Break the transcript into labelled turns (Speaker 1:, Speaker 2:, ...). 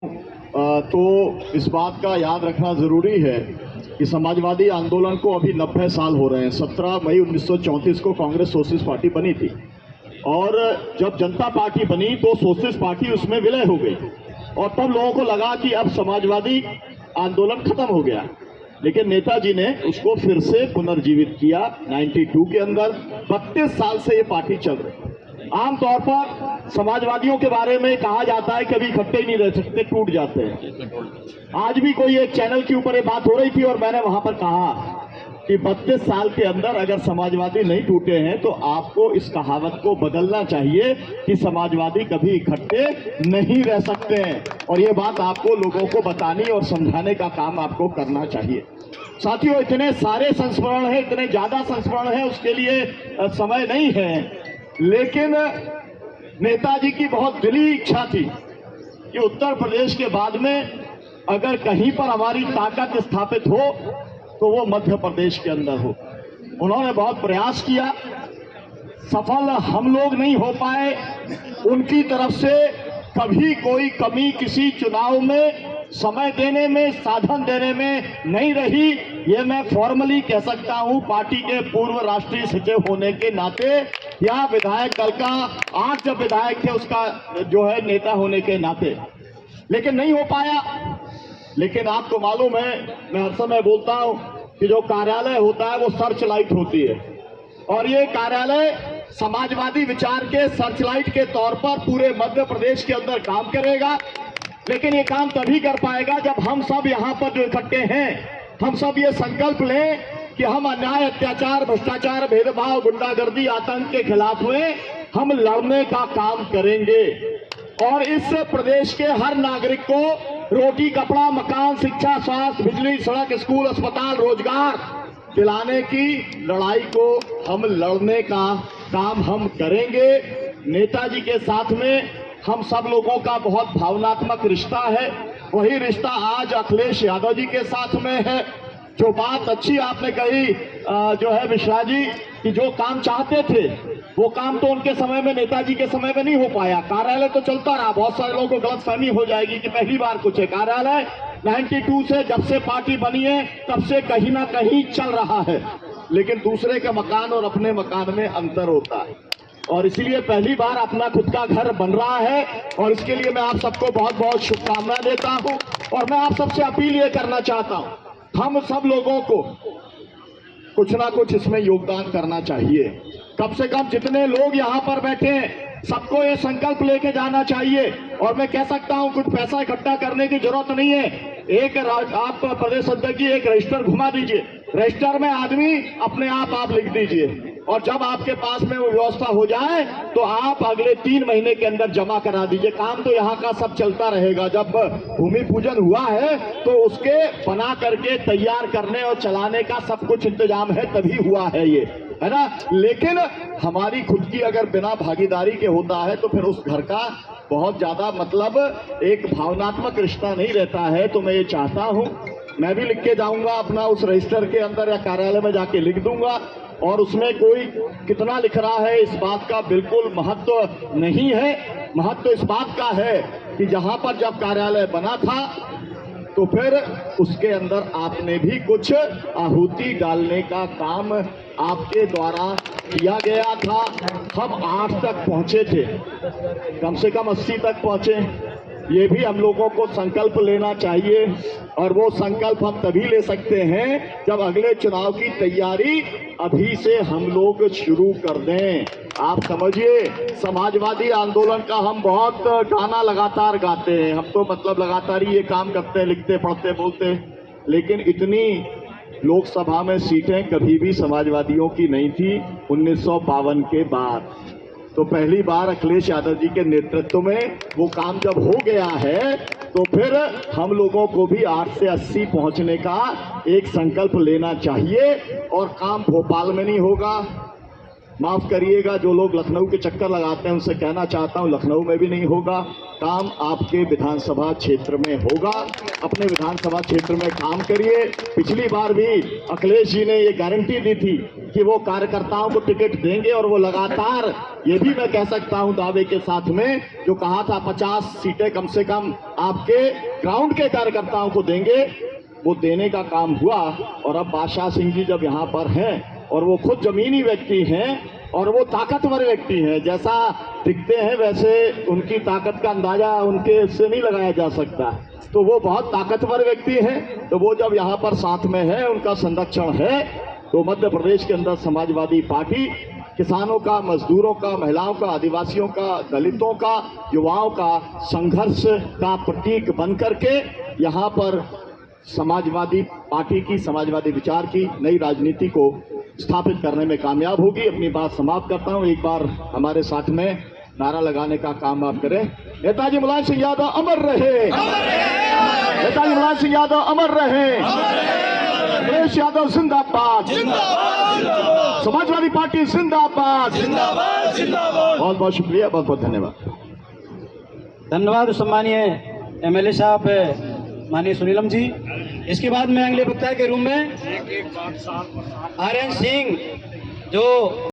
Speaker 1: तो इस बात का याद रखना जरूरी है कि समाजवादी आंदोलन को अभी 90 साल हो रहे हैं। 17 मई 1934 को कांग्रेस सोशलिस्ट पार्टी बनी थी और जब जनता पार्टी बनी तो सोशलिस्ट पार्टी उसमें विलय हो गई और तब लोगों को लगा कि अब समाजवादी आंदोलन खत्म हो गया। लेकिन नेताजी ने उसको फिर से पुनर्जीवित किया 92 के अंदर। 32 साल से ये पार्टी चल रही है। आमतौर पर समाजवादियों के बारे में कहा जाता है कभी इकट्ठे ही नहीं रह सकते, टूट जाते हैं। आज भी कोई एक चैनल के ऊपर ये बात हो रही थी और मैंने वहां पर कहा कि 32 साल के अंदर अगर समाजवादी नहीं टूटे हैं तो आपको इस कहावत को बदलना चाहिए कि समाजवादी कभी इकट्ठे नहीं रह सकते हैं। और ये बात आपको लोगों को बतानी और समझाने का काम आपको करना चाहिए। साथियों, इतने सारे संस्मरण हैं, इतने ज्यादा संस्मरण हैं, उसके लिए समय नहीं है। लेकिन नेताजी की बहुत दिली इच्छा थी कि उत्तर प्रदेश के बाद में अगर कहीं पर हमारी ताकत स्थापित हो तो वो मध्य प्रदेश के अंदर हो। उन्होंने बहुत प्रयास किया, सफल हम लोग नहीं हो पाए। उनकी तरफ से कभी कोई कमी किसी चुनाव में समय देने में, साधन देने में नहीं रही। ये मैं फॉर्मली कह सकता हूं पार्टी के पूर्व राष्ट्रीय सचिव होने के नाते या विधायक दल का 8 जब विधायक थे उसका जो है नेता होने के नाते। लेकिन नहीं हो पाया। लेकिन आपको मालूम है, मैं हर समय बोलता हूं कि जो कार्यालय होता है वो सर्च लाइट होती है और ये कार्यालय समाजवादी विचार के सर्च लाइट के तौर पर पूरे मध्य प्रदेश के अंदर काम करेगा। लेकिन ये काम तभी कर पाएगा जब हम सब यहाँ पर जो इकट्ठे हैं, हम सब ये संकल्प लें कि हम अन्याय, अत्याचार, भ्रष्टाचार, भेदभाव, गुंडागर्दी, आतंक के खिलाफ में हम लड़ने का काम करेंगे और इस प्रदेश के हर नागरिक को रोटी, कपड़ा, मकान, शिक्षा, स्वास्थ्य, बिजली, सड़क, स्कूल, अस्पताल, रोजगार दिलाने की लड़ाई को हम लड़ने का काम हम करेंगे। नेताजी के साथ में हम सब लोगों का बहुत भावनात्मक रिश्ता है। वही रिश्ता आज अखिलेश यादव जी के साथ में है। जो बात अच्छी आपने कही जो है मिश्रा जी, कि जो काम चाहते थे वो काम तो उनके समय में, नेताजी के समय में नहीं हो पाया। कार्यालय तो चलता रहा। बहुत सारे लोगों को गलतफहमी हो जाएगी कि पहली बार कुछ है। कार्यालय 92 से जब से पार्टी बनी है तब से कहीं ना कहीं चल रहा है। लेकिन दूसरे के मकान और अपने मकान में अंतर होता है और इसीलिए पहली बार अपना खुद का घर बन रहा है और इसके लिए मैं आप सबको बहुत बहुत शुभकामनाएं देता हूं। और मैं आप सबसे अपील ये करना चाहता हूं, हम सब लोगों को कुछ ना कुछ इसमें योगदान करना चाहिए। कम से कम जितने लोग यहाँ पर बैठे हैं सबको ये संकल्प लेके जाना चाहिए। और मैं कह सकता हूँ कुछ पैसा इकट्ठा करने की जरूरत नहीं है। आप प्रदेश अध्यक्ष जी एक रजिस्टर घुमा दीजिए, रजिस्टर में आदमी अपने आप लिख दीजिए और जब आपके पास में वो व्यवस्था हो जाए तो आप अगले 3 महीने के अंदर जमा करा दीजिए। काम तो यहाँ का सब चलता रहेगा। जब भूमि पूजन हुआ है तो उसके बना करके तैयार करने और चलाने का सब कुछ इंतजाम है, तभी हुआ है ये, है ना। लेकिन हमारी खुद की अगर बिना भागीदारी के होता है तो फिर उस घर का बहुत ज्यादा मतलब एक भावनात्मक रिश्ता नहीं रहता है। तो मैं ये चाहता हूं, मैं भी लिख के जाऊंगा अपना उस रजिस्टर के अंदर या कार्यालय में जाके लिख दूंगा और उसमें कोई कितना लिख रहा है इस बात का बिल्कुल महत्व नहीं है। महत्व इस बात का है कि जहां पर जब कार्यालय बना था तो फिर उसके अंदर आपने भी कुछ आहुति डालने का काम आपके द्वारा किया गया था। हम 8 तक पहुंचे थे, कम से कम 80 तक पहुंचे। ये भी हम लोगों को संकल्प लेना चाहिए और वो संकल्प हम तभी ले सकते हैं जब अगले चुनाव की तैयारी अभी से हम लोग शुरू कर दें। आप समझिए, समाजवादी आंदोलन का हम बहुत गाना लगातार गाते हैं, हम तो मतलब लगातार ही ये काम करते हैं, लिखते, पढ़ते, बोलते। लेकिन इतनी लोकसभा में सीटें कभी भी समाजवादियों की नहीं थी 1952 के बाद। तो पहली बार अखिलेश यादव जी के नेतृत्व में वो काम जब हो गया है तो फिर हम लोगों को भी 8 से 80 पहुंचने का एक संकल्प लेना चाहिए। और काम भोपाल में नहीं होगा, माफ करिएगा, जो लोग लखनऊ के चक्कर लगाते हैं उनसे कहना चाहता हूं लखनऊ में भी नहीं होगा काम, आपके विधानसभा क्षेत्र में होगा। अपने विधानसभा क्षेत्र में काम करिए। पिछली बार भी अखिलेश जी ने ये गारंटी दी थी कि वो कार्यकर्ताओं को टिकट देंगे और वो लगातार, ये भी मैं कह सकता हूं दावे के साथ में, जो कहा था 50 सीटें कम से कम आपके ग्राउंड के कार्यकर्ताओं को देंगे, वो देने का काम हुआ। और अब बादशाह सिंह जी जब यहाँ पर हैं और वो खुद जमीनी व्यक्ति हैं और वो ताकतवर व्यक्ति हैं, जैसा दिखते हैं वैसे उनकी ताकत का अंदाजा उनके से नहीं लगाया जा सकता, तो वो बहुत ताकतवर व्यक्ति हैं। तो वो जब यहाँ पर साथ में है, उनका संरक्षण है, तो मध्य प्रदेश के अंदर समाजवादी पार्टी किसानों का, मजदूरों का, महिलाओं का, आदिवासियों का, दलितों का, युवाओं का संघर्ष का प्रतीक बन करके यहाँ पर समाजवादी पार्टी की, समाजवादी विचार की नई राजनीति को स्थापित करने में कामयाब होगी। अपनी बात समाप्त करता हूं। एक बार हमारे साथ में नारा लगाने का काम आप करें। नेताजी मुलायम सिंह यादव अमर रहे, नेताजी मुलायम सिंह यादव अमर रहे, अखिलेश यादव जिंदाबाद, समाजवादी पार्टी जिंदाबाद। बहुत बहुत शुक्रिया, बहुत बहुत धन्यवाद।
Speaker 2: धन्यवाद सम्मानीय एमएलए साहब माननीय सुनीलम जी। इसके बाद में अगले वक्ता के रूम में आर्यन सिंह जो